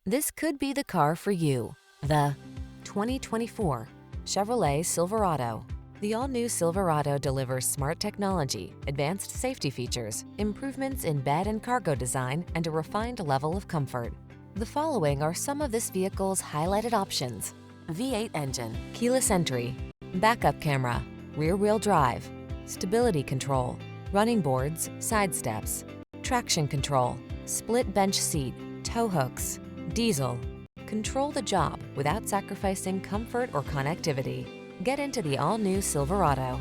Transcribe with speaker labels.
Speaker 1: This could be the car for you. The 2024 Chevrolet Silverado. The all-new Silverado delivers smart technology, advanced safety features, improvements in bed and cargo design, and a refined level of comfort. The following are some of this vehicle's highlighted options: V8 engine, keyless entry, backup camera, rear-wheel drive, stability control, running boards, side steps, traction control, split bench seat, tow hooks, diesel. Control the job without sacrificing comfort or connectivity. Get into the all-new Silverado.